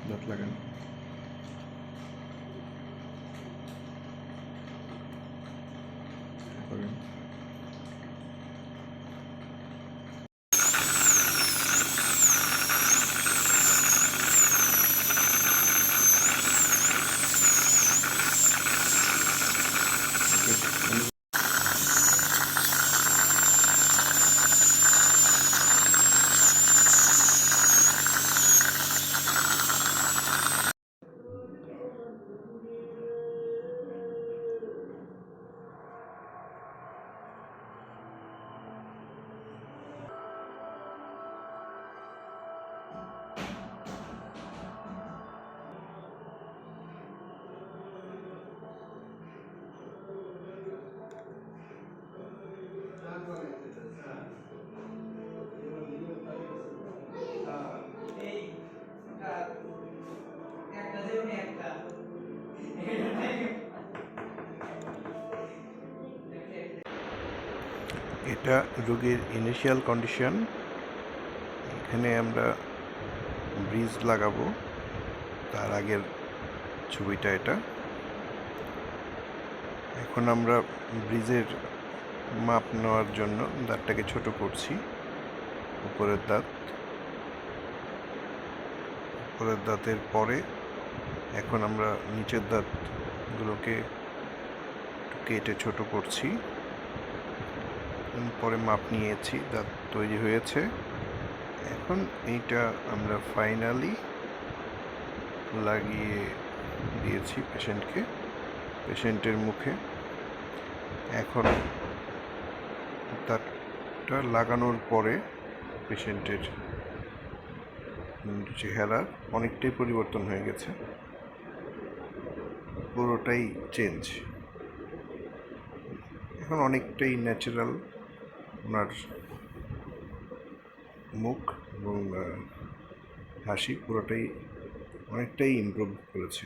দাঁত লাগান। করেন। এটা রোগীর ইনিশিয়াল কন্ডিশন। এখানে আমরা ব্রিজ লাগাবো, তার আগের ছবিটা এটা। এখন আমরা ব্রিজের মাপ নেওয়ার জন্য দাঁতটাকে ছোট করছি। উপরের দাঁতের পরে এখন আমরা নিচের দাঁতগুলোকে কেটে ছোট করছি। পরে মাপ নিয়েছি, দাঁত তৈরি হয়েছে। এখন এইটা আমরা ফাইনালি লাগিয়ে দিয়েছি পেশেন্টের মুখে। এখন দাঁতটা লাগানোর পরে পেশেন্টের চেহারা অনেকটাই পরিবর্তন হয়ে গেছে, পুরোটাই চেঞ্জ। এখন অনেকটাই ন্যাচারাল ওনার মুখ এবং হাসি পুরোটাই অনেকটাই ইমপ্রুভ করেছে।